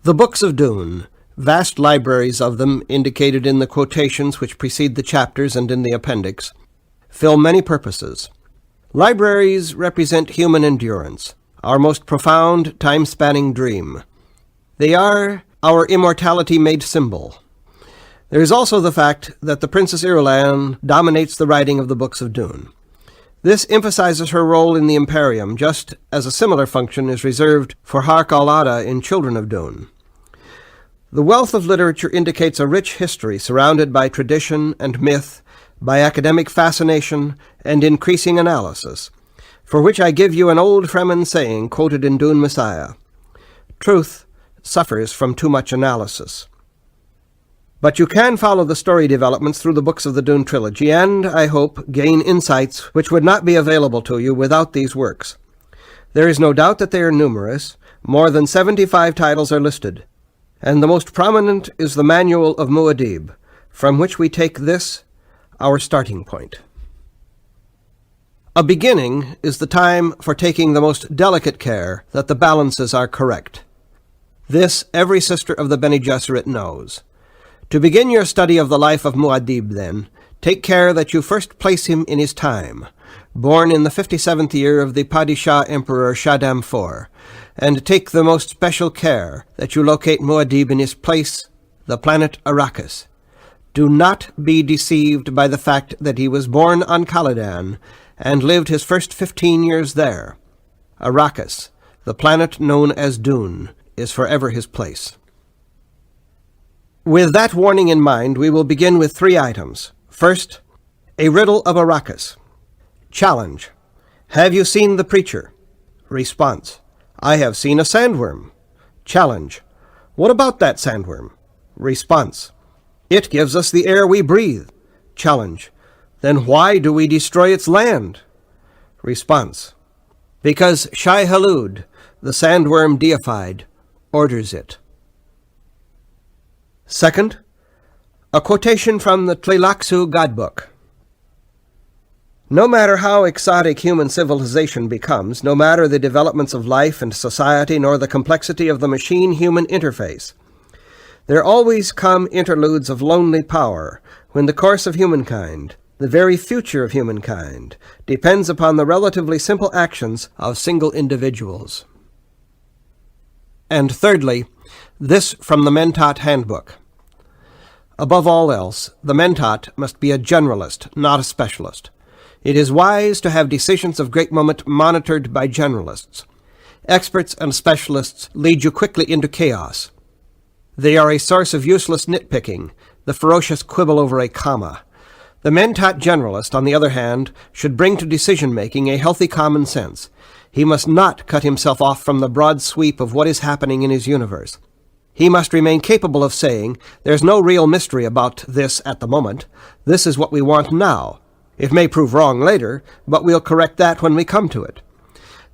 The Books of Dune, vast libraries of them indicated in the quotations which precede the chapters and in the appendix, fill many purposes. Libraries represent human endurance, our most profound, time-spanning dream. They are our immortality made symbol. There is also the fact that the Princess Irulan dominates the writing of the Books of Dune. This emphasizes her role in the Imperium, just as a similar function is reserved for Hark al-Ada in Children of Dune. The wealth of literature indicates a rich history surrounded by tradition and myth, by academic fascination and increasing analysis, for which I give you an old Fremen saying quoted in Dune Messiah: "Truth suffers from too much analysis." But you can follow the story developments through the books of the Dune trilogy and, I hope, gain insights which would not be available to you without these works. There is no doubt that they are numerous. More than 75 titles are listed, and the most prominent is the Manual of Muad'Dib, from which we take this, our starting point. A beginning is the time for taking the most delicate care that the balances are correct. This every sister of the Bene Gesserit knows. To begin your study of the life of Muad'Dib, then, take care that you first place him in his time, born in the 57th year of the Padishah Emperor Shaddam IV, and take the most special care that you locate Muad'Dib in his place, the planet Arrakis. Do not be deceived by the fact that he was born on Caladan and lived his first 15 years there. Arrakis, the planet known as Dune, is forever his place. With that warning in mind, we will begin with 3 items. First, a riddle of Arrakis. Challenge: have you seen the preacher? Response: I have seen a sandworm. Challenge: what about that sandworm? Response: it gives us the air we breathe. Challenge: then why do we destroy its land? Response: because Shai-Hulud, the sandworm deified, orders it. Second, a quotation from the Tleilaxu Godbook. No matter how exotic human civilization becomes, no matter the developments of life and society, nor the complexity of the machine-human interface, there always come interludes of lonely power when the course of humankind, the very future of humankind, depends upon the relatively simple actions of single individuals. And thirdly, this from the Mentat Handbook. Above all else, the mentat must be a generalist, not a specialist. It is wise to have decisions of great moment monitored by generalists. Experts and specialists lead you quickly into chaos. They are a source of useless nitpicking, the ferocious quibble over a comma. The mentat generalist, on the other hand, should bring to decision-making a healthy common sense. He must not cut himself off from the broad sweep of what is happening in his universe. He must remain capable of saying, there's no real mystery about this at the moment. This is what we want now. It may prove wrong later, but we'll correct that when we come to it.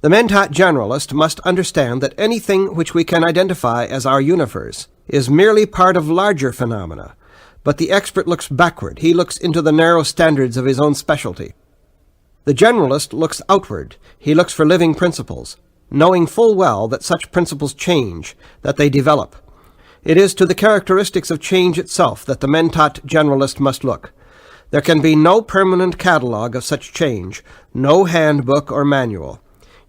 The mentat generalist must understand that anything which we can identify as our universe is merely part of larger phenomena, but the expert looks backward. He looks into the narrow standards of his own specialty. The generalist looks outward. He looks for living principles, knowing full well that such principles change, that they develop. It is to the characteristics of change itself that the mentat generalist must look. There can be no permanent catalogue of such change, no handbook or manual.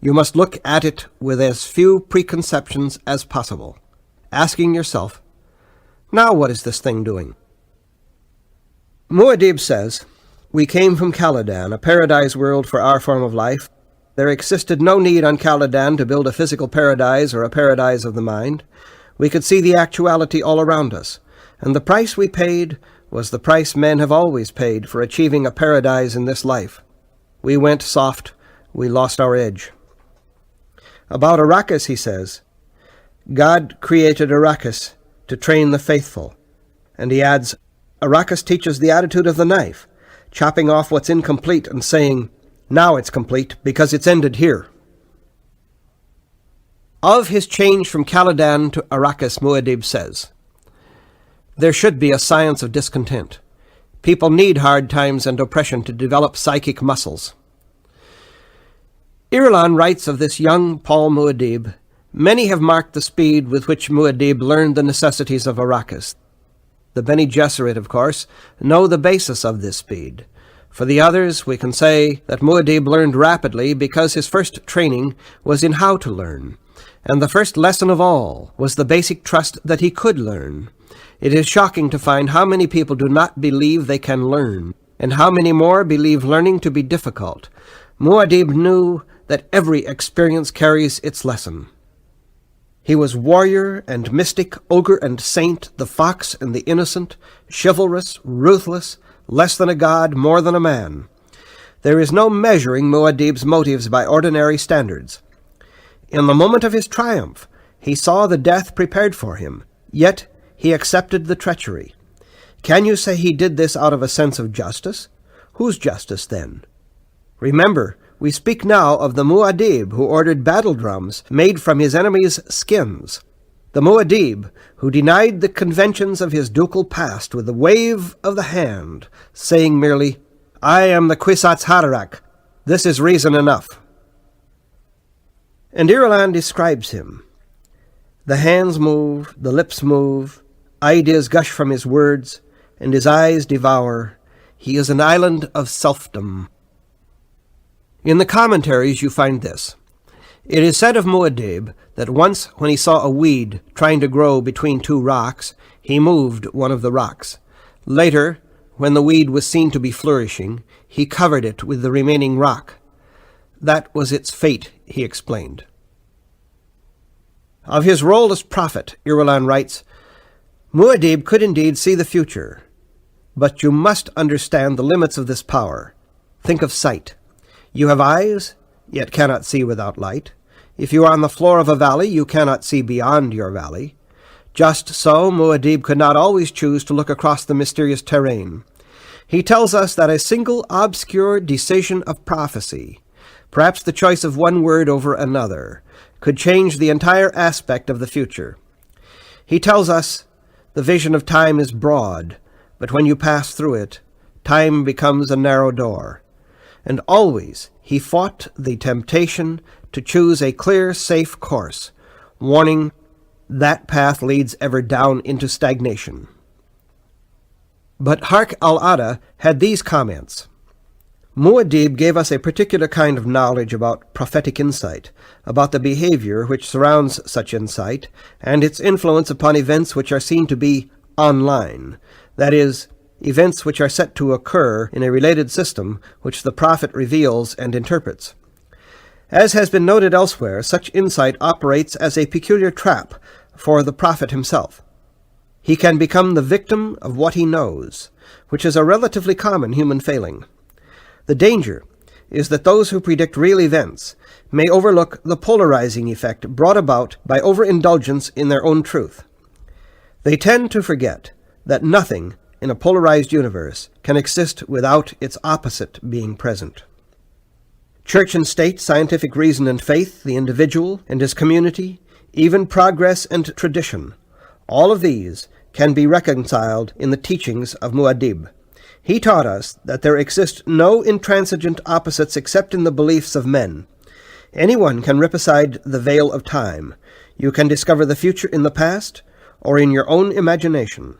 You must look at it with as few preconceptions as possible, asking yourself, now what is this thing doing? Muad'Dib says, we came from Caladan, a paradise world for our form of life. There existed no need on Caladan to build a physical paradise or a paradise of the mind. We could see the actuality all around us, and the price we paid was the price men have always paid for achieving a paradise in this life. We went soft, we lost our edge. About Arrakis, he says, God created Arrakis to train the faithful. And he adds, Arrakis teaches the attitude of the knife, chopping off what's incomplete and saying, now it's complete because it's ended here. Of his change from Caladan to Arrakis, Muad'Dib says, there should be a science of discontent. People need hard times and oppression to develop psychic muscles. Irulan writes of this young Paul Muad'Dib, Many have marked the speed with which Muad'Dib learned the necessities of Arrakis. The Bene Gesserit, of course, know the basis of this speed. For the others, we can say that Muad'Dib learned rapidly because his first training was in how to learn, and the first lesson of all was the basic trust that he could learn. It is shocking to find how many people do not believe they can learn, and how many more believe learning to be difficult. Muad'Dib knew that every experience carries its lesson. He was warrior and mystic, ogre and saint, the fox and the innocent, chivalrous, ruthless, less than a god, more than a man. There is no measuring Muad'Dib's motives by ordinary standards. In the moment of his triumph, he saw the death prepared for him, yet he accepted the treachery. Can you say he did this out of a sense of justice? Whose justice, then? Remember, we speak now of the Muad'Dib who ordered battle drums made from his enemies' skins. The Muad'Dib who denied the conventions of his ducal past with a wave of the hand, saying merely, "I am the Kwisatz Haderach. This is reason enough." And Irulan describes him. The hands move, the lips move, ideas gush from his words, and his eyes devour. He is an island of selfdom. In the commentaries you find this. It is said of Muad'Dib that once when he saw a weed trying to grow between two rocks, he moved one of the rocks. Later, when the weed was seen to be flourishing, he covered it with the remaining rock. That was its fate, he explained. Of his role as prophet, Irulan writes, Muad'Dib could indeed see the future, but you must understand the limits of this power. Think of sight. You have eyes, yet cannot see without light. If you are on the floor of a valley, you cannot see beyond your valley. Just so, Muad'Dib could not always choose to look across the mysterious terrain. He tells us that a single obscure decision of prophecy, perhaps the choice of one word over another, could change the entire aspect of the future. He tells us the vision of time is broad, but when you pass through it, time becomes a narrow door. And always he fought the temptation to choose a clear, safe course, warning that path leads ever down into stagnation. But Hark al-Ada had these comments. Muad'Dib gave us a particular kind of knowledge about prophetic insight, about the behavior which surrounds such insight, and its influence upon events which are seen to be online, that is, events which are set to occur in a related system which the prophet reveals and interprets. As has been noted elsewhere, such insight operates as a peculiar trap for the prophet himself. He can become the victim of what he knows, which is a relatively common human failing. The danger is that those who predict real events may overlook the polarizing effect brought about by overindulgence in their own truth. They tend to forget that nothing in a polarized universe can exist without its opposite being present. Church and state, scientific reason and faith, the individual and his community, even progress and tradition, all of these can be reconciled in the teachings of Muad'Dib. He taught us that there exist no intransigent opposites except in the beliefs of men. Anyone can rip aside the veil of time. You can discover the future in the past or in your own imagination.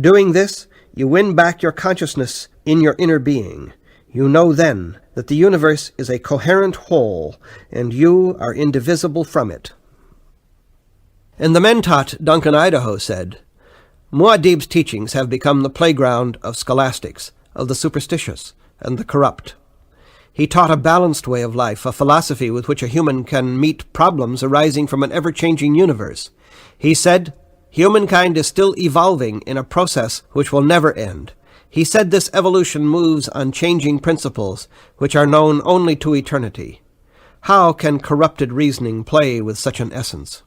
Doing this, you win back your consciousness in your inner being. You know then that the universe is a coherent whole, and you are indivisible from it. And the mentat Duncan Idaho said, Muad'Dib's teachings have become the playground of scholastics, of the superstitious and the corrupt. He taught a balanced way of life, a philosophy with which a human can meet problems arising from an ever-changing universe. He said, humankind is still evolving in a process which will never end. He said this evolution moves on changing principles which are known only to eternity. How can corrupted reasoning play with such an essence?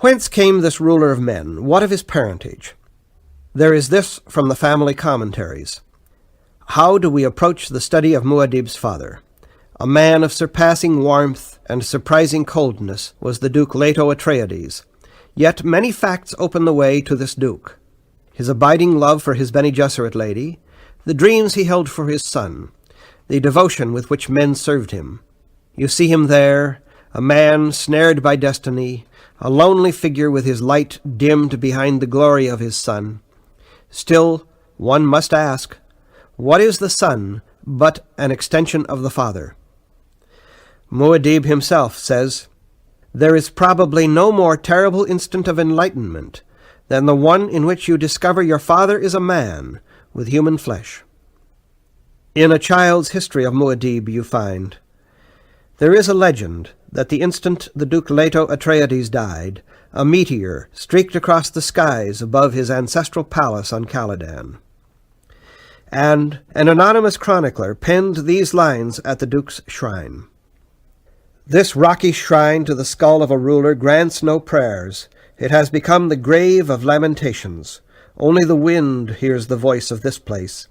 Whence came this ruler of men? What of his parentage? There is this from the family commentaries. How do we approach the study of Muad'Dib's father? A man of surpassing warmth and surprising coldness was the Duke Leto Atreides. Yet many facts open the way to this Duke. His abiding love for his Bene Gesserit lady, the dreams he held for his son, the devotion with which men served him. You see him there, a man snared by destiny, a lonely figure with his light dimmed behind the glory of his sun. Still, one must ask, what is the Son but an extension of the Father? Muad'Dib himself says, "There is probably no more terrible instant of enlightenment than the one in which you discover your Father is a man with human flesh." In A Child's History of Muad'Dib you find, "There is a legend that the instant the Duke Leto Atreides died, a meteor streaked across the skies above his ancestral palace on Caladan." And an anonymous chronicler penned these lines at the Duke's shrine. "This rocky shrine to the skull of a ruler grants no prayers. It has become the grave of lamentations. Only the wind hears the voice of this place.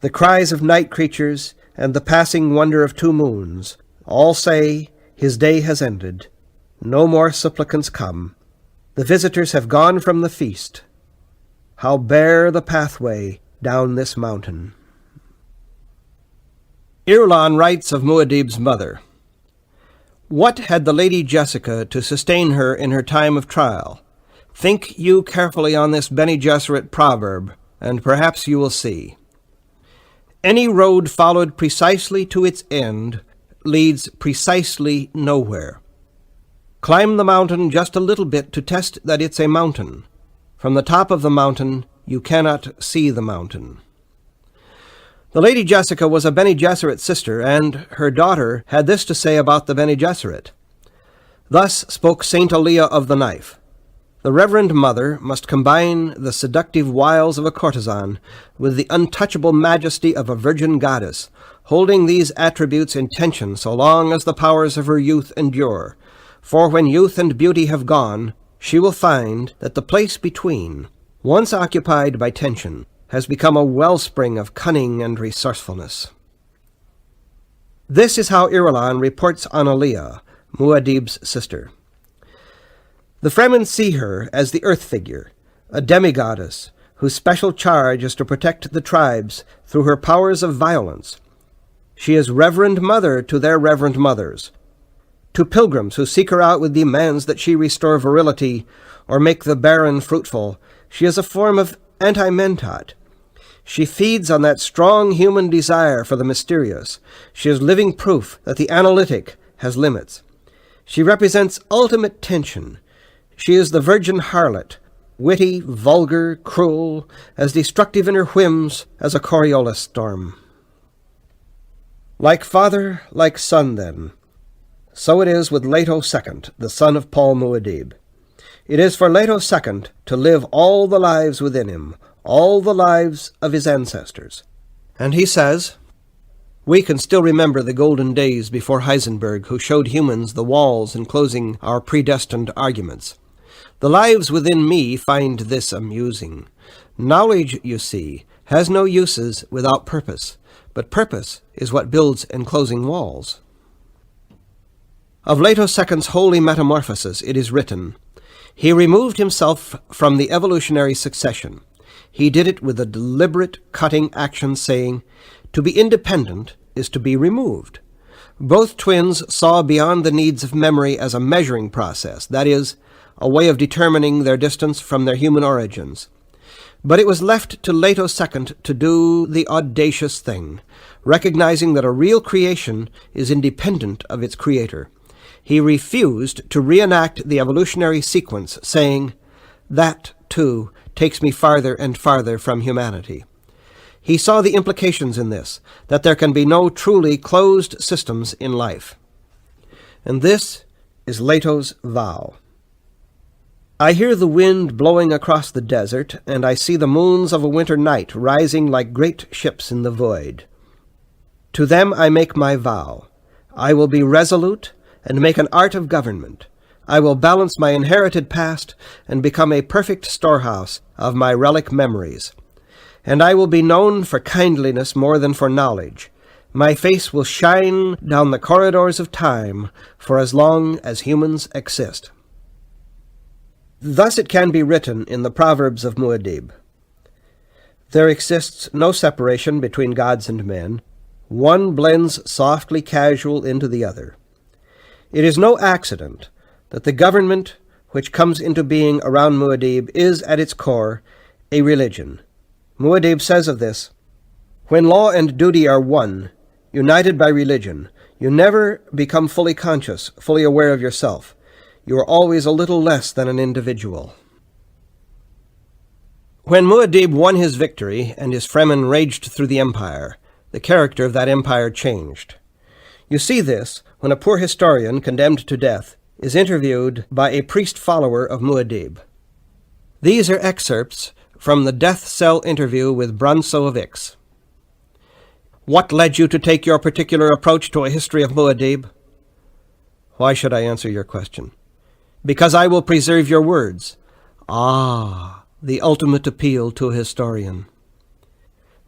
The cries of night creatures and the passing wonder of two moons all say, his day has ended. No more supplicants come. The visitors have gone from the feast. How bare the pathway down this mountain." Irulan writes of Muad'Dib's mother, "What had the Lady Jessica to sustain her in her time of trial? Think you carefully on this Bene Gesserit proverb, and perhaps you will see. Any road followed precisely to its end leads precisely nowhere. Climb the mountain just a little bit to test that it's a mountain. From the top of the mountain, you cannot see the mountain." The Lady Jessica was a Bene Gesserit sister, and her daughter had this to say about the Bene Gesserit. Thus spoke Saint Alia of the Knife. "The Reverend Mother must combine the seductive wiles of a courtesan with the untouchable majesty of a virgin goddess, holding these attributes in tension so long as the powers of her youth endure. For when youth and beauty have gone, she will find that the place between, once occupied by tension, has become a wellspring of cunning and resourcefulness." This is how Irulan reports on Alia, Muad'Dib's sister. "The Fremen see her as the earth figure, a demigoddess whose special charge is to protect the tribes through her powers of violence. She is reverend mother to their reverend mothers, to pilgrims who seek her out with demands that she restore virility or make the barren fruitful. She is a form of anti-mentat. She feeds on that strong human desire for the mysterious. She is living proof that the analytic has limits. She represents ultimate tension. She is the virgin harlot, witty, vulgar, cruel, as destructive in her whims as a Coriolis storm." Like father, like son, then. So it is with Leto II, the son of Paul Muad'Dib. It is for Leto II to live all the lives within him, all the lives of his ancestors. And he says, "We can still remember the golden days before Heisenberg, who showed humans the walls enclosing our predestined arguments. The lives within me find this amusing. Knowledge, you see, has no uses without purpose, but purpose is what builds enclosing walls." Of Leto II's holy metamorphosis it is written, "He removed himself from the evolutionary succession. He did it with a deliberate, cutting action, saying, 'To be independent is to be removed.' Both twins saw beyond the needs of memory as a measuring process, that is, a way of determining their distance from their human origins. But it was left to Leto II to do the audacious thing, recognizing that a real creation is independent of its creator. He refused to reenact the evolutionary sequence, saying, 'That, too, takes me farther and farther from humanity.' He saw the implications in this, that there can be no truly closed systems in life. And this is Leto's vow. I hear the wind blowing across the desert, and I see the moons of a winter night rising like great ships in the void. To them I make my vow. I will be resolute and make an art of government. I will balance my inherited past and become a perfect storehouse of my relic memories. And I will be known for kindliness more than for knowledge. My face will shine down the corridors of time for as long as humans exist." Thus it can be written in the Proverbs of Muad'Dib. "There exists no separation between gods and men. One blends softly casual into the other. It is no accident that the government which comes into being around Muad'Dib is, at its core, a religion. Muad'Dib says of this, "When law and duty are one, united by religion, you never become fully conscious, fully aware of yourself. You are always a little less than an individual." When Muad'Dib won his victory and his Fremen raged through the empire, the character of that empire changed. You see this when a poor historian condemned to death is interviewed by a priest follower of Muad'Dib. These are excerpts from the death cell interview with Branso of Ix. "What led you to take your particular approach to a history of Muad'Dib?" "Why should I answer your question?" "Because I will preserve your words." "Ah, the ultimate appeal to a historian."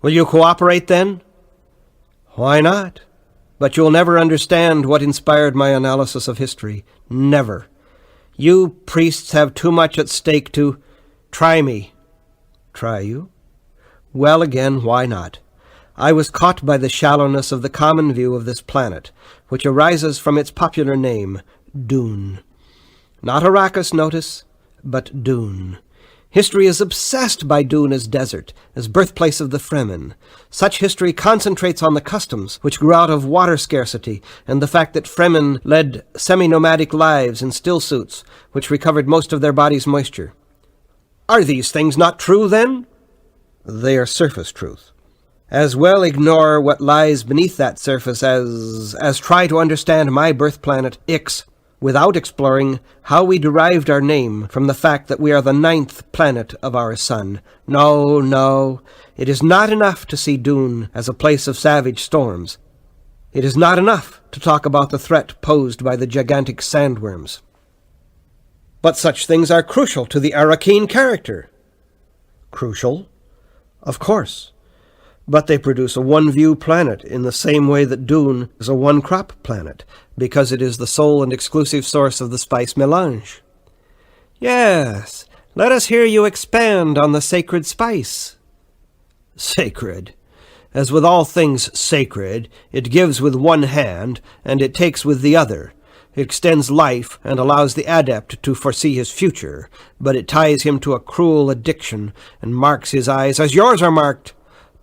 "Will you cooperate then?" "Why not? But you'll never understand what inspired my analysis of history. Never. You priests have too much at stake to try me." "Try you?" "Well, again, why not? I was caught by the shallowness of the common view of this planet, which arises from its popular name, Dune. Not Arrakis, notice, but Dune. History is obsessed by Dune as desert, as birthplace of the Fremen. Such history concentrates on the customs which grew out of water scarcity and the fact that Fremen led semi-nomadic lives in still suits, which recovered most of their body's moisture. Are these things not true, then? They are surface truth. As well ignore what lies beneath that surface as try to understand my birth planet, Ix, without exploring how we derived our name from the fact that we are the 9th planet of our sun. No, it is not enough to see Dune as a place of savage storms. It is not enough to talk about the threat posed by the gigantic sandworms. But such things are crucial to the Arrakeen character. Crucial? Of course. But they produce a one-view planet in the same way that Dune is a one-crop planet, because it is the sole and exclusive source of the spice melange. Yes, let us hear you expand on the sacred spice. Sacred. As with all things sacred, it gives with one hand, and it takes with the other. It extends life and allows the adept to foresee his future, but it ties him to a cruel addiction and marks his eyes as yours are marked.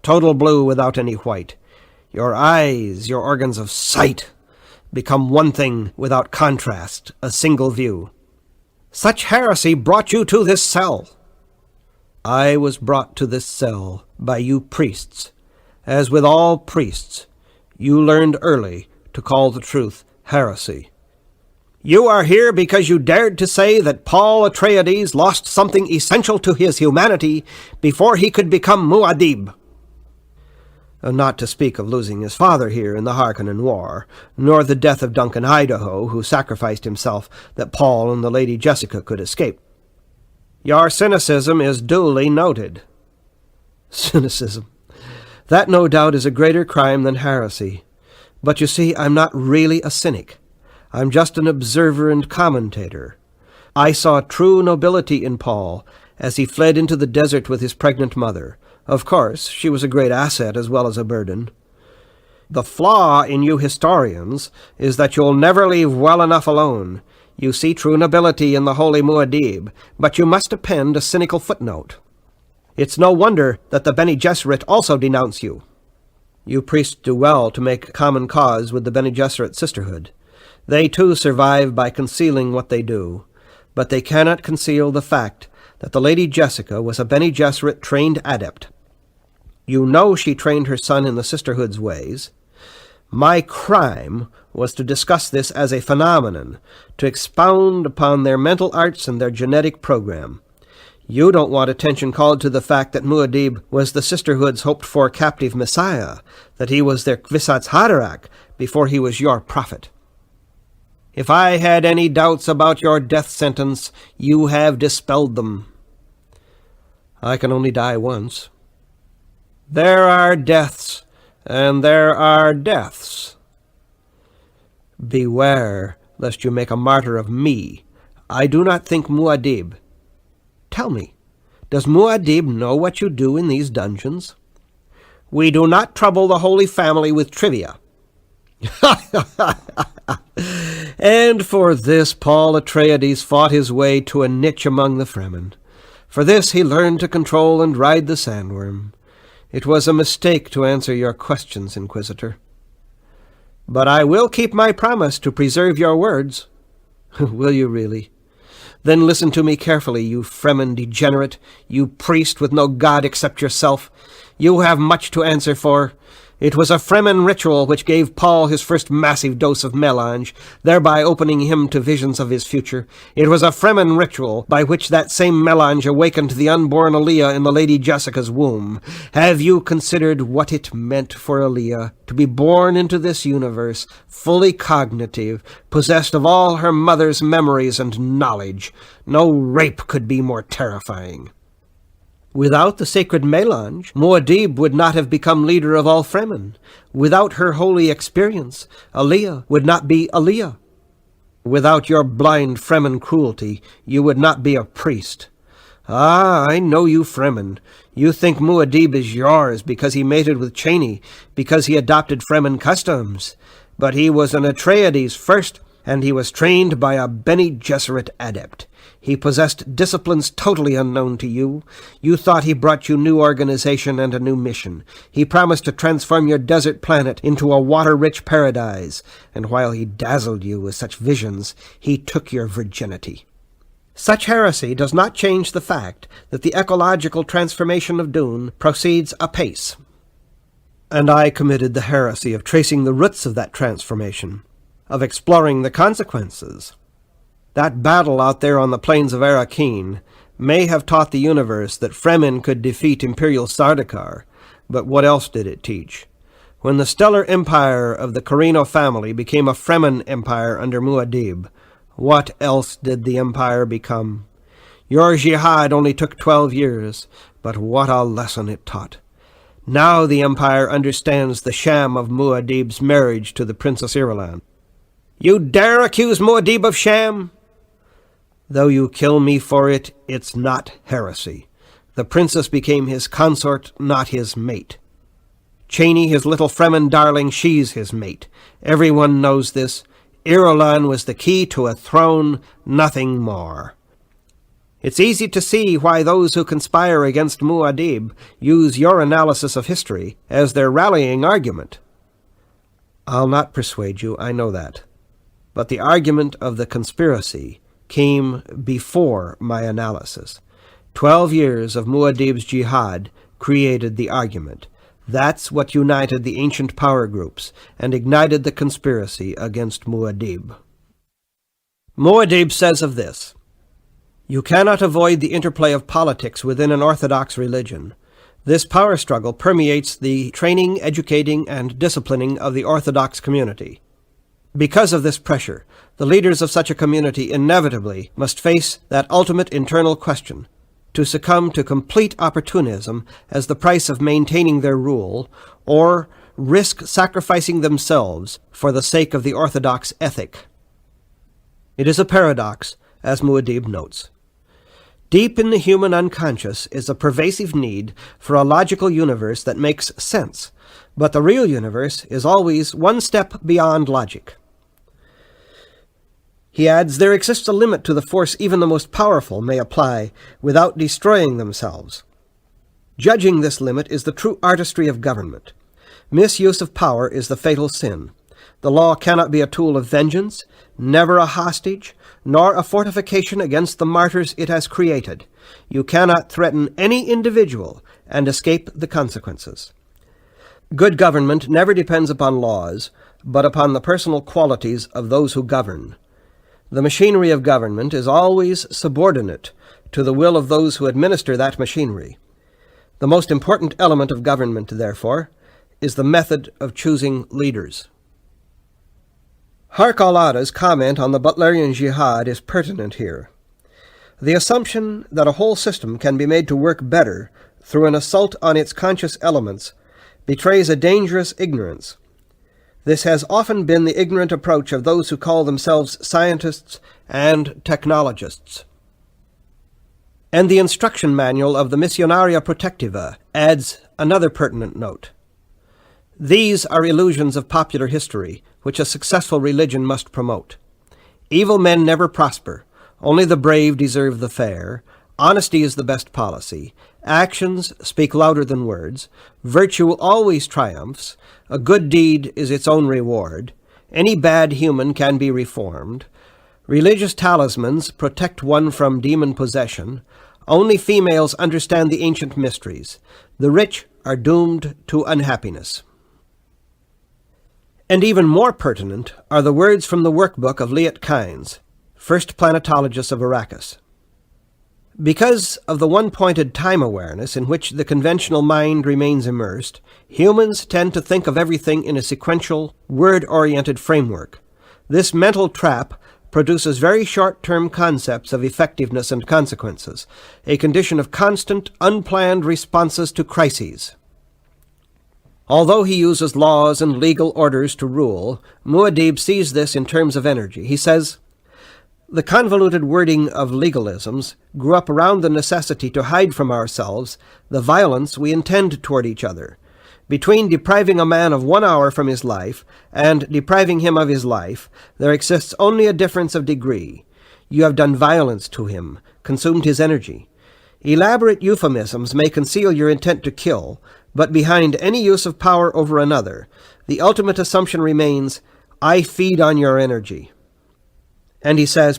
Total blue without any white. Your eyes, your organs of sight, become one thing without contrast, a single view. Such heresy brought you to this cell. I was brought to this cell by you priests. As with all priests, you learned early to call the truth heresy. You are here because you dared to say that Paul Atreides lost something essential to his humanity before he could become Muad'Dib. Not to speak of losing his father here in the Harkonnen War, nor the death of Duncan Idaho, who sacrificed himself that Paul and the Lady Jessica could escape. Your cynicism is duly noted. Cynicism. That no doubt is a greater crime than heresy. But you see, I'm not really a cynic. I'm just an observer and commentator. I saw true nobility in Paul as he fled into the desert with his pregnant mother. Of course, she was a great asset as well as a burden. The flaw in you historians is that you'll never leave well enough alone. You see true nobility in the holy Muad'Dib, but you must append a cynical footnote. It's no wonder that the Bene Gesserit also denounce you. You priests do well to make common cause with the Bene Gesserit sisterhood. They too survive by concealing what they do, but they cannot conceal the fact that the Lady Jessica was a Bene Gesserit trained adept. You know she trained her son in the sisterhood's ways. My crime was to discuss this as a phenomenon, to expound upon their mental arts and their genetic program. You don't want attention called to the fact that Muad'Dib was the sisterhood's hoped-for captive messiah, that he was their Kvisatz Haderach before he was your prophet. If I had any doubts about your death sentence, you have dispelled them. I can only die once. There are deaths, and there are deaths. Beware lest you make a martyr of me. I do not think Muad'Dib. Tell me, does Muad'Dib know what you do in these dungeons? We do not trouble the Holy Family with trivia. And for this Paul Atreides fought his way to a niche among the Fremen. For this he learned to control and ride the sandworm. It was a mistake to answer your questions, Inquisitor. But I will keep my promise to preserve your words. Will you really? Then listen to me carefully, you Fremen degenerate, you priest with no god except yourself. You have much to answer for. It was a Fremen ritual which gave Paul his first massive dose of melange, thereby opening him to visions of his future. It was a Fremen ritual by which that same melange awakened the unborn Aaliyah in the Lady Jessica's womb. Have you considered what it meant for Aaliyah to be born into this universe, fully cognitive, possessed of all her mother's memories and knowledge? No rape could be more terrifying. Without the sacred melange, Muad'Dib would not have become leader of all Fremen. Without her holy experience, Aaliyah would not be Aaliyah. Without your blind Fremen cruelty, you would not be a priest. Ah, I know you Fremen. You think Muad'Dib is yours because he mated with Chani, because he adopted Fremen customs. But he was an Atreides first, and he was trained by a Bene Gesserit adept. He possessed disciplines totally unknown to you. You thought he brought you new organization and a new mission. He promised to transform your desert planet into a water-rich paradise, and while he dazzled you with such visions, he took your virginity. Such heresy does not change the fact that the ecological transformation of Dune proceeds apace. And I committed the heresy of tracing the roots of that transformation, of exploring the consequences. That battle out there on the plains of Arrakeen may have taught the universe that Fremen could defeat Imperial Sardaukar, but what else did it teach? When the stellar empire of the Corrino family became a Fremen empire under Muad'Dib, what else did the empire become? Your jihad only took 12 years, but what a lesson it taught. Now the empire understands the sham of Muad'Dib's marriage to the Princess Irulan. You dare accuse Muad'Dib of sham? Though you kill me for it, it's not heresy. The princess became his consort, not his mate. Chani, his little Fremen darling, she's his mate. Everyone knows this. Irulan was the key to a throne, nothing more. It's easy to see why those who conspire against Muad'Dib use your analysis of history as their rallying argument. I'll not persuade you, I know that. But the argument of the conspiracy came before my analysis. 12 years of Muad'Dib's jihad created the argument. That's what united the ancient power groups and ignited the conspiracy against Muad'Dib. Muad'Dib says of this, "You cannot avoid the interplay of politics within an orthodox religion. This power struggle permeates the training, educating, and disciplining of the orthodox community. Because of this pressure, the leaders of such a community inevitably must face that ultimate internal question, to succumb to complete opportunism as the price of maintaining their rule, or risk sacrificing themselves for the sake of the orthodox ethic. It is a paradox, as Muad'Dib notes. Deep in the human unconscious is a pervasive need for a logical universe that makes sense, but the real universe is always one step beyond logic." He adds, "There exists a limit to the force even the most powerful may apply without destroying themselves. Judging this limit is the true artistry of government. Misuse of power is the fatal sin. The law cannot be a tool of vengeance, never a hostage, nor a fortification against the martyrs it has created. You cannot threaten any individual and escape the consequences. Good government never depends upon laws, but upon the personal qualities of those who govern. The machinery of government is always subordinate to the will of those who administer that machinery. The most important element of government, therefore, is the method of choosing leaders." Harq al-Ada's comment on the Butlerian Jihad is pertinent here. The assumption that a whole system can be made to work better through an assault on its conscious elements betrays a dangerous ignorance. This has often been the ignorant approach of those who call themselves scientists and technologists. And the instruction manual of the Missionaria Protectiva adds another pertinent note. These are illusions of popular history, which a successful religion must promote. Evil men never prosper. Only the brave deserve the fair. Honesty is the best policy. Actions speak louder than words. Virtue always triumphs. A good deed is its own reward. Any bad human can be reformed. Religious talismans protect one from demon possession. Only females understand the ancient mysteries. The rich are doomed to unhappiness. And even more pertinent are the words from the workbook of Liet Kynes, first planetologist of Arrakis. Because of the one-pointed time awareness in which the conventional mind remains immersed, humans tend to think of everything in a sequential, word-oriented framework. This mental trap produces very short-term concepts of effectiveness and consequences, a condition of constant, unplanned responses to crises. Although he uses laws and legal orders to rule, Muad'Dib sees this in terms of energy. He says, "The convoluted wording of legalisms grew up around the necessity to hide from ourselves the violence we intend toward each other. Between depriving a man of 1 hour from his life and depriving him of his life, there exists only a difference of degree. You have done violence to him, consumed his energy. Elaborate euphemisms may conceal your intent to kill, but behind any use of power over another, the ultimate assumption remains, I feed on your energy." And he says,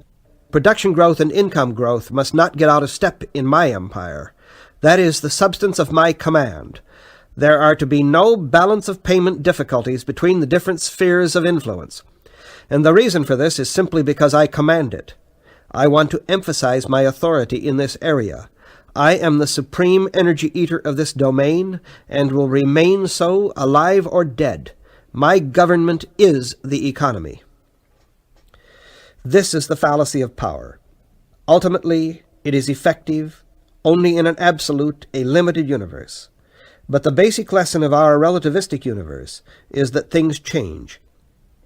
"Production growth and income growth must not get out of step in my empire. That is the substance of my command. There are to be no balance of payment difficulties between the different spheres of influence. And the reason for this is simply because I command it. I want to emphasize my authority in this area. I am the supreme energy eater of this domain, and will remain so, alive or dead. My government is the economy." This is the fallacy of power. Ultimately, it is effective only in an absolute, a limited universe. But the basic lesson of our relativistic universe is that things change.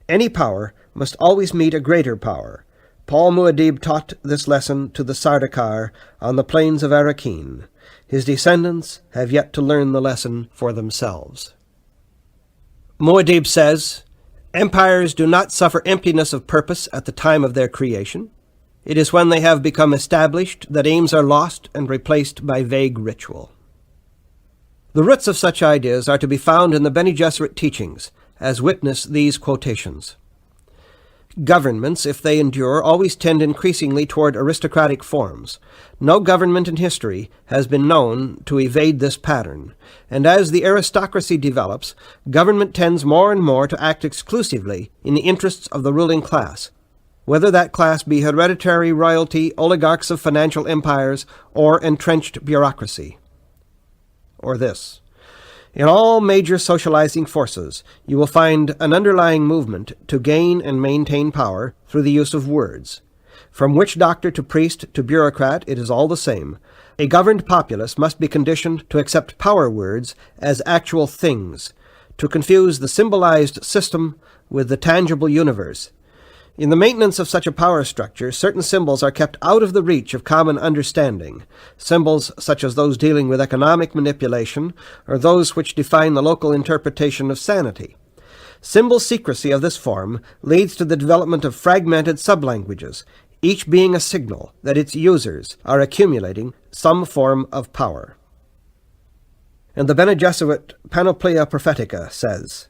Any power must always meet a greater power. Paul Muad'Dib taught this lesson to the Sardaukar on the plains of Arrakeen. His descendants have yet to learn the lesson for themselves. Muad'Dib says, "Empires do not suffer emptiness of purpose at the time of their creation. It is when they have become established that aims are lost and replaced by vague ritual." The roots of such ideas are to be found in the Bene Gesserit teachings, as witness these quotations. Governments, if they endure, always tend increasingly toward aristocratic forms. No government in history has been known to evade this pattern, and as the aristocracy develops, government tends more and more to act exclusively in the interests of the ruling class, whether that class be hereditary royalty, oligarchs of financial empires, or entrenched bureaucracy. Or this: in all major socializing forces, you will find an underlying movement to gain and maintain power through the use of words. From witch doctor to priest to bureaucrat, it is all the same. A governed populace must be conditioned to accept power words as actual things, to confuse the symbolized system with the tangible universe. In the maintenance of such a power structure, certain symbols are kept out of the reach of common understanding, symbols such as those dealing with economic manipulation, or those which define the local interpretation of sanity. Symbol secrecy of this form leads to the development of fragmented sublanguages, each being a signal that its users are accumulating some form of power. And the Bene Gesserit Panoplia Prophetica says,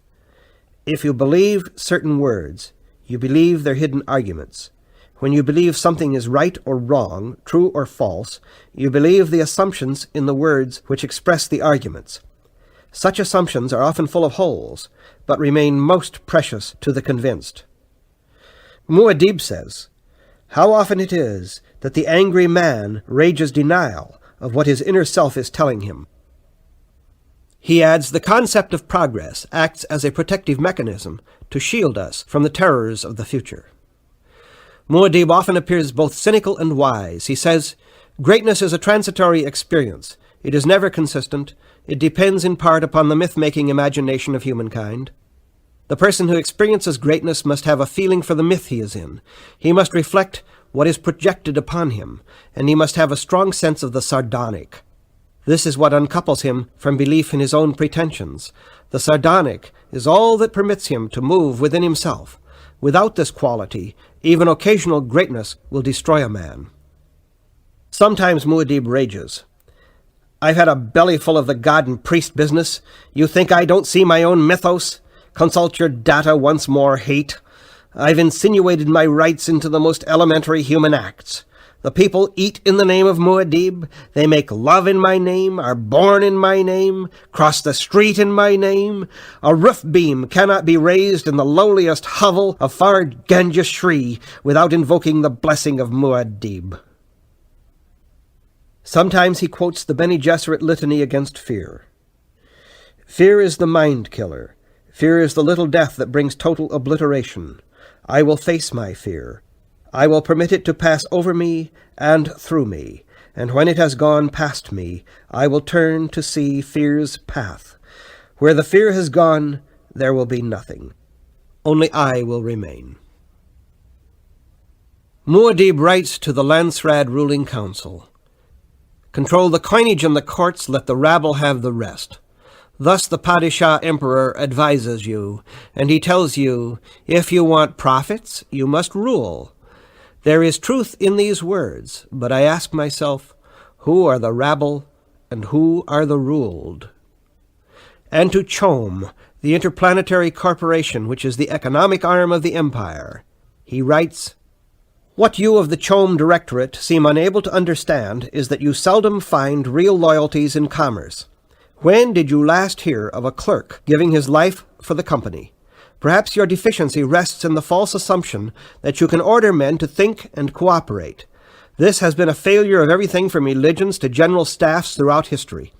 "If you believe certain words, you believe their hidden arguments. When you believe something is right or wrong, true or false, you believe the assumptions in the words which express the arguments. Such assumptions are often full of holes, but remain most precious to the convinced." Muad'Dib says, "How often it is that the angry man rages denial of what his inner self is telling him." He adds, "The concept of progress acts as a protective mechanism to shield us from the terrors of the future." Muad'Dib often appears both cynical and wise. He says, "Greatness is a transitory experience. It is never consistent. It depends in part upon the myth-making imagination of humankind. The person who experiences greatness must have a feeling for the myth he is in. He must reflect what is projected upon him, and he must have a strong sense of the sardonic. This is what uncouples him from belief in his own pretensions. The sardonic is all that permits him to move within himself. Without this quality, even occasional greatness will destroy a man. Sometimes Muad'Dib rages. I've had a belly full of the god and priest business. You think I don't see my own mythos? Consult your data once more, hate. I've insinuated my rights into the most elementary human acts. The people eat in the name of Muad'Dib, they make love in my name, are born in my name, cross the street in my name. A roof beam cannot be raised in the lowliest hovel of far Ganja Shri without invoking the blessing of Muad'Dib. Sometimes he quotes the Bene Gesserit litany against fear. Fear is the mind killer. Fear is the little death that brings total obliteration. I will face my fear. I will permit it to pass over me and through me, and when it has gone past me, I will turn to see fear's path. Where the fear has gone, there will be nothing. Only I will remain. Muad'Dib writes to the Lansrad ruling council. Control the coinage and the courts, let the rabble have the rest. Thus the Padishah Emperor advises you, and he tells you, if you want profits, you must rule. There is truth in these words, but I ask myself, who are the rabble and who are the ruled? And to CHOAM, the interplanetary corporation which is the economic arm of the empire, he writes, what you of the CHOAM Directorate seem unable to understand is that you seldom find real loyalties in commerce. When did you last hear of a clerk giving his life for the company? Perhaps your deficiency rests in the false assumption that you can order men to think and cooperate. This has been a failure of everything from religions to general staffs throughout history.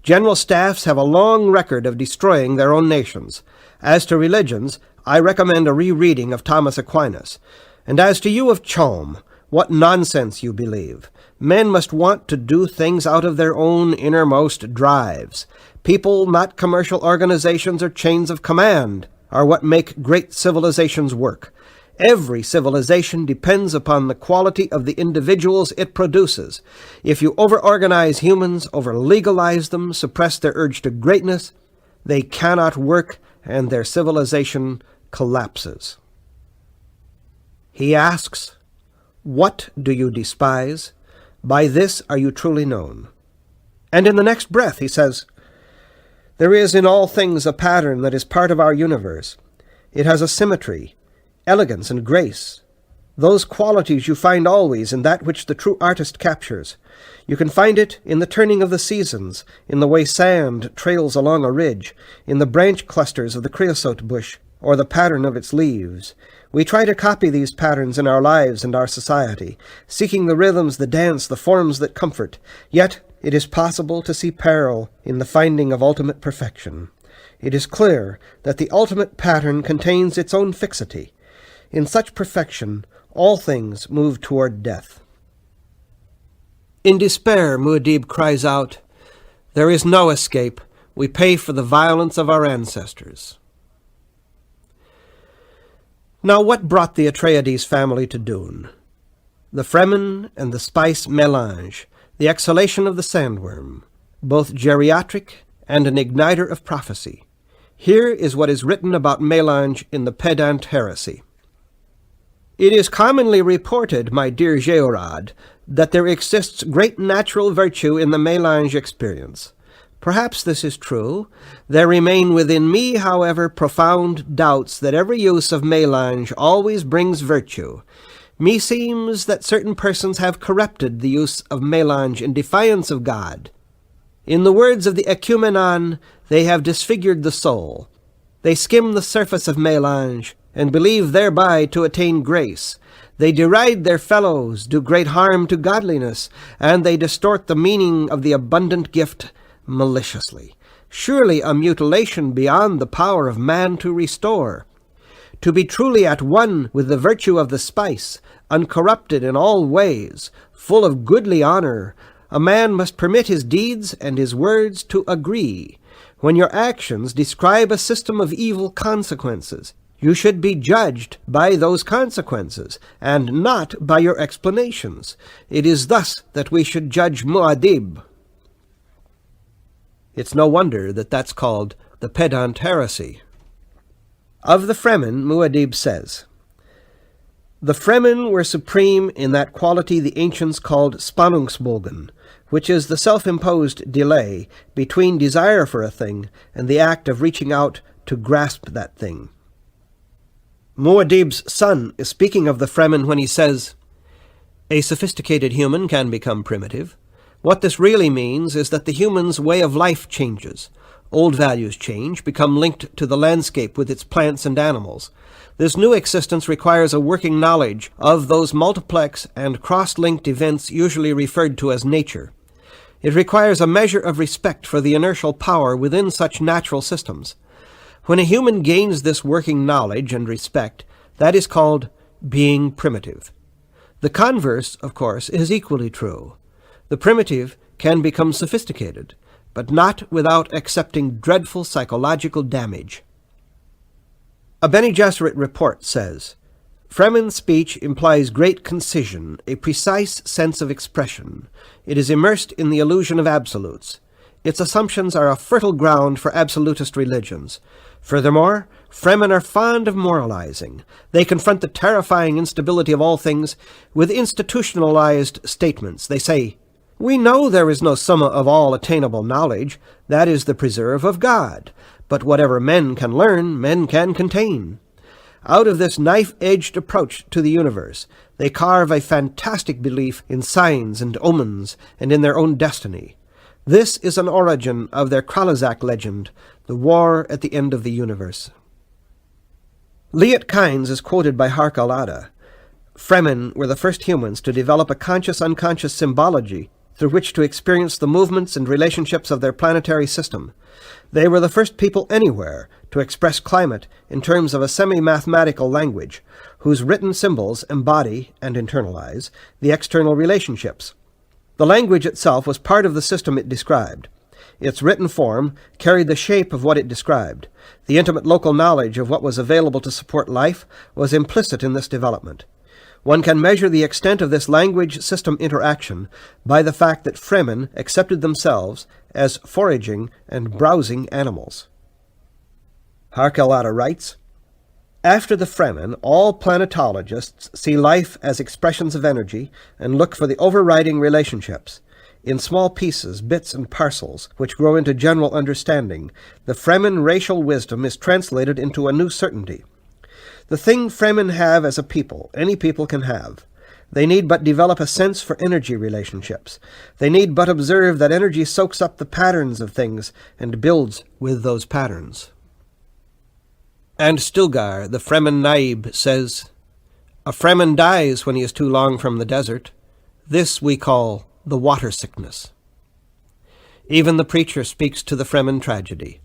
General staffs have a long record of destroying their own nations. As to religions, I recommend a rereading of Thomas Aquinas. And as to you of CHOAM, what nonsense you believe. Men must want to do things out of their own innermost drives. People, not commercial organizations or chains of command, are what make great civilizations work. Every civilization depends upon the quality of the individuals it produces. If you over-organize humans, over-legalize them, suppress their urge to greatness, they cannot work and their civilization collapses. He asks, what do you despise? By this are you truly known. And in the next breath he says, there is in all things a pattern that is part of our universe. It has a symmetry, elegance, and grace. Those qualities you find always in that which the true artist captures. You can find it in the turning of the seasons, in the way sand trails along a ridge, in the branch clusters of the creosote bush, or the pattern of its leaves. We try to copy these patterns in our lives and our society, seeking the rhythms, the dance, the forms that comfort. Yet it is possible to see peril in the finding of ultimate perfection. It is clear that the ultimate pattern contains its own fixity. In such perfection, all things move toward death. In despair, Muad'Dib cries out, there is no escape. We pay for the violence of our ancestors. Now what brought the Atreides family to Dune? The Fremen and the spice mélange, the exhalation of the sandworm, both geriatric and an igniter of prophecy. Here is what is written about mélange in the pedant Heresy. It is commonly reported, my dear Georad, that there exists great natural virtue in the mélange experience. Perhaps this is true. There remain within me, however, profound doubts that every use of mélange always brings virtue. Meseems that certain persons have corrupted the use of mélange in defiance of God. In the words of the Ecumenon, they have disfigured the soul. They skim the surface of mélange, and believe thereby to attain grace. They deride their fellows, do great harm to godliness, and they distort the meaning of the abundant gift maliciously. Surely a mutilation beyond the power of man to restore. To be truly at one with the virtue of the spice, uncorrupted in all ways, full of goodly honor, a man must permit his deeds and his words to agree. When your actions describe a system of evil consequences, you should be judged by those consequences, and not by your explanations. It is thus that we should judge Muad'Dib. It's no wonder that that's called the pedant heresy. Of the Fremen, Muad'Dib says, The Fremen were supreme in that quality the ancients called Spannungsbogen, which is the self-imposed delay between desire for a thing and the act of reaching out to grasp that thing. Muad'Dib's son is speaking of the Fremen when he says, "A sophisticated human can become primitive. What this really means is that the human's way of life changes. Old values change, become linked to the landscape with its plants and animals. This new existence requires a working knowledge of those multiplex and cross-linked events usually referred to as nature. It requires a measure of respect for the inertial power within such natural systems. When a human gains this working knowledge and respect, that is called being primitive. The converse, of course, is equally true. The primitive can become sophisticated, but not without accepting dreadful psychological damage." A Bene Gesserit report says, "Fremen speech implies great concision, a precise sense of expression. It is immersed in the illusion of absolutes. Its assumptions are a fertile ground for absolutist religions. Furthermore, Fremen are fond of moralizing. They confront the terrifying instability of all things with institutionalized statements. They say, 'We know there is no summa of all attainable knowledge. That is the preserve of God. But whatever men can learn, men can contain.' Out of this knife-edged approach to the universe, they carve a fantastic belief in signs and omens and in their own destiny. This is an origin of their Kralazak legend, the war at the end of the universe." Liet Kynes is quoted by Hark al-Ada. "Fremen were the first humans to develop a conscious-unconscious symbology through which to experience the movements and relationships of their planetary system. They were the first people anywhere to express climate in terms of a semi-mathematical language, whose written symbols embody and internalize the external relationships. The language itself was part of the system it described. Its written form carried the shape of what it described. The intimate local knowledge of what was available to support life was implicit in this development. One can measure the extent of this language-system interaction by the fact that Fremen accepted themselves as foraging and browsing animals." Hark al-Ada writes, "After the Fremen, all planetologists see life as expressions of energy and look for the overriding relationships. In small pieces, bits and parcels, which grow into general understanding, the Fremen racial wisdom is translated into a new certainty. The thing Fremen have as a people, any people can have. They need but develop a sense for energy relationships. They need but observe that energy soaks up the patterns of things and builds with those patterns." And Stilgar, the Fremen Naib, says, "A Fremen dies when he is too long from the desert. This we call the water sickness." Even the preacher speaks to the Fremen tragedy.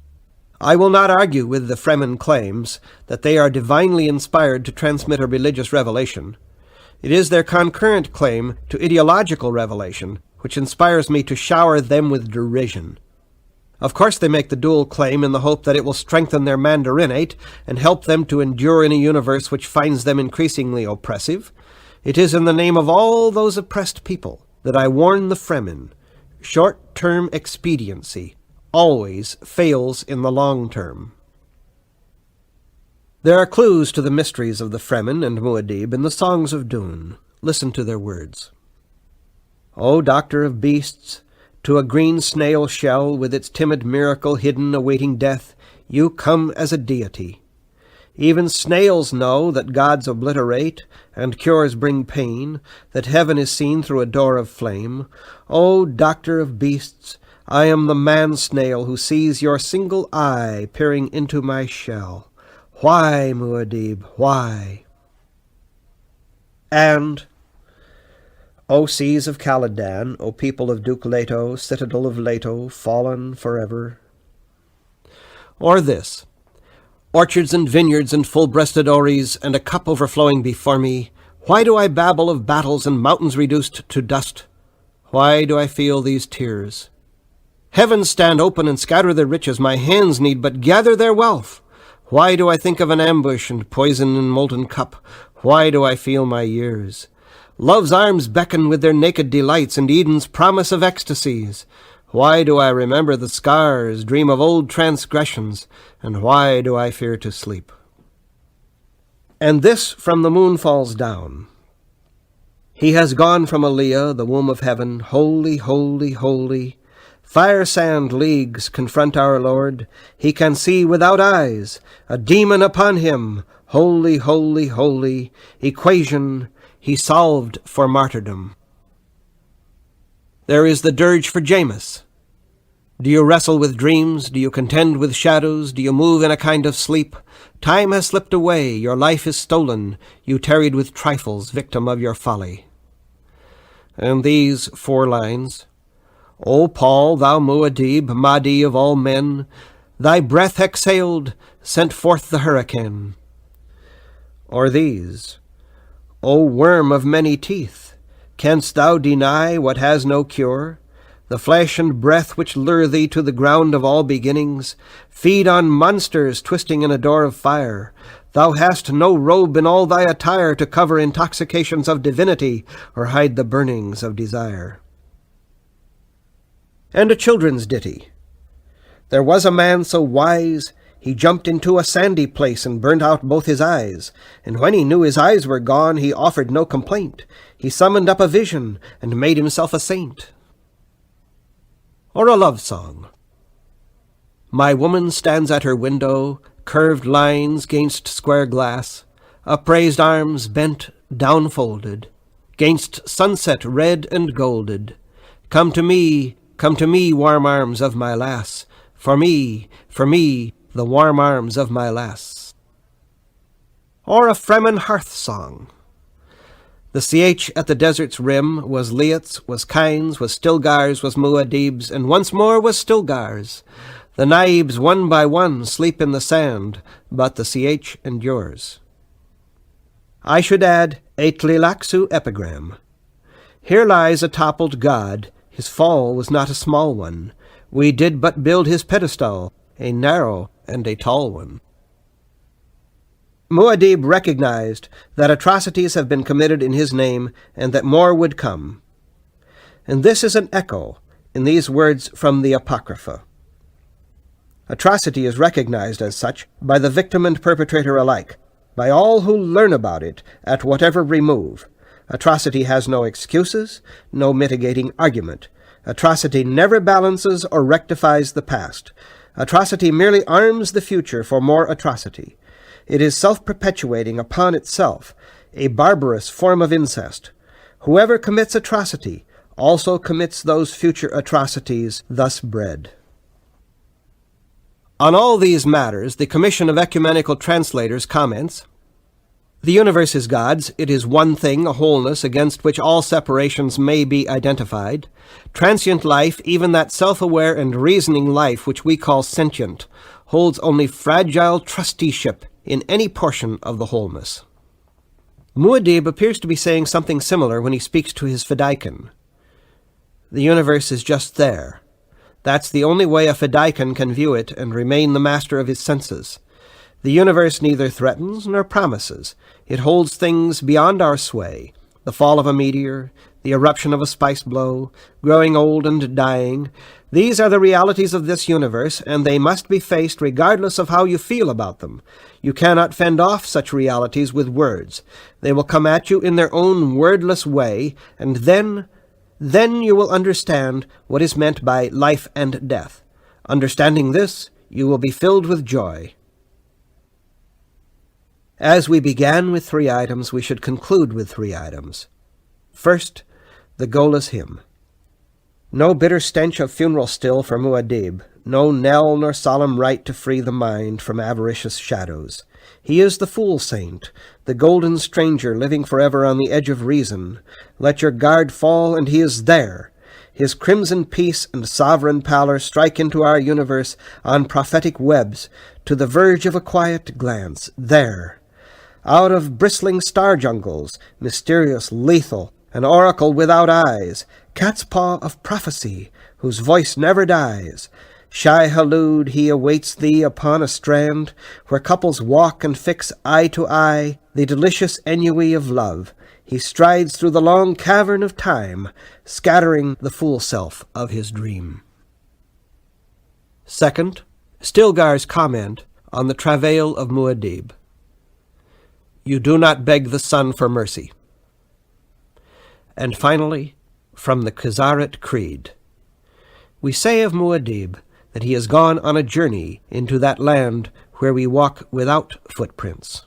I will not argue with the Fremen claims that they are divinely inspired to transmit a religious revelation. It is their concurrent claim to ideological revelation which inspires me to shower them with derision. Of course they make the dual claim in the hope that it will strengthen their Mandarinate and help them to endure in a universe which finds them increasingly oppressive. It is in the name of all those oppressed people that I warn the Fremen. Short-term expediency always fails in the long term. There are clues to the mysteries of the Fremen and Muad'Dib in the songs of Dune. Listen to their words. "O doctor of beasts, to a green snail shell with its timid miracle hidden awaiting death, you come as a deity. Even snails know that gods obliterate, and cures bring pain, that heaven is seen through a door of flame. O doctor of beasts, I am the man-snail who sees your single eye peering into my shell. Why, Muad'Dib, why?" And, "O seas of Caladan, O people of Duke Leto, citadel of Leto, fallen forever." Or this, "Orchards and vineyards and full-breasted houris, and a cup overflowing before me. Why do I babble of battles and mountains reduced to dust? Why do I feel these tears? Heavens stand open and scatter their riches, my hands need but gather their wealth. Why do I think of an ambush and poison in molten cup? Why do I feel my years? Love's arms beckon with their naked delights, and Eden's promise of ecstasies. Why do I remember the scars, dream of old transgressions, and why do I fear to sleep?" And this from the moon falls down. He has gone from Aliyah, the womb of heaven. Holy, holy, holy. Fire-sand leagues confront our Lord. He can see without eyes. A demon upon him. Holy, holy, holy. Equation he solved for martyrdom. There is the dirge for Jameis. Do you wrestle with dreams? Do you contend with shadows? Do you move in a kind of sleep? Time has slipped away, your life is stolen. You tarried with trifles, victim of your folly. And these 4 lines. O Paul, thou Muad'Dib, Mahdi of all men, thy breath exhaled, sent forth the hurricane. Or these. O worm of many teeth, canst thou deny what has no cure? The flesh and breath which lure thee to the ground of all beginnings, feed on monsters twisting in a door of fire. Thou hast no robe in all thy attire to cover intoxications of divinity or hide the burnings of desire. And a children's ditty. There was a man so wise, he jumped into a sandy place and burnt out both his eyes. And when he knew his eyes were gone, he offered no complaint. He summoned up a vision and made himself a saint. Or a love song. My woman stands at her window, curved lines gainst square glass, upraised arms bent, downfolded, gainst sunset red and golded. Come to me, warm arms of my lass, for me, the warm arms of my lass. Or a Fremen hearth song. The CH at the desert's rim was Liat's, was Kain's, was Stilgar's, was Muad'Dib's, and once more was Stilgar's. The Naibs one by one sleep in the sand, but the CH endures. I should add a Tlilaxu epigram. Here lies a toppled god, his fall was not a small one. We did but build his pedestal, a narrow and a tall one. Muad'Dib recognized that atrocities have been committed in his name and that more would come. And this is an echo in these words from the Apocrypha. Atrocity is recognized as such by the victim and perpetrator alike, by all who learn about it at whatever remove. Atrocity has no excuses, no mitigating argument. Atrocity never balances or rectifies the past. Atrocity merely arms the future for more atrocity. It is self-perpetuating upon itself, a barbarous form of incest. Whoever commits atrocity also commits those future atrocities thus bred. On all these matters, the Commission of Ecumenical Translators comments, The universe is God's. It is one thing, a wholeness, against which all separations may be identified. Transient life, even that self-aware and reasoning life which we call sentient, holds only fragile trusteeship in any portion of the wholeness. Muad'Dib appears to be saying something similar when he speaks to his Fedaykin. The universe is just there. That's the only way a Fedaykin can view it and remain the master of his senses. The universe neither threatens nor promises. It holds things beyond our sway. The fall of a meteor, the eruption of a spice blow, growing old and dying. These are the realities of this universe, and they must be faced regardless of how you feel about them. You cannot fend off such realities with words. They will come at you in their own wordless way, and then you will understand what is meant by life and death. Understanding this, you will be filled with joy. As we began with 3 items, we should conclude with 3 items. First, the Golas hymn. No bitter stench of funeral still for Muad'Dib, no knell nor solemn rite to free the mind from avaricious shadows. He is the fool saint, the golden stranger living forever on the edge of reason. Let your guard fall, and he is there. His crimson peace and sovereign pallor strike into our universe on prophetic webs, to the verge of a quiet glance. There. Out of bristling star jungles, mysterious, lethal, an oracle without eyes, cat's paw of prophecy, whose voice never dies. Shy Halud, he awaits thee upon a strand, where couples walk and fix eye to eye the delicious ennui of love. He strides through the long cavern of time, scattering the fool self of his dream. Second, Stilgar's comment on the travail of Muad'Dib. you do not beg the sun for mercy. And finally, from the Khazarit Creed, we say of Muad'Dib that he has gone on a journey into that land where we walk without footprints.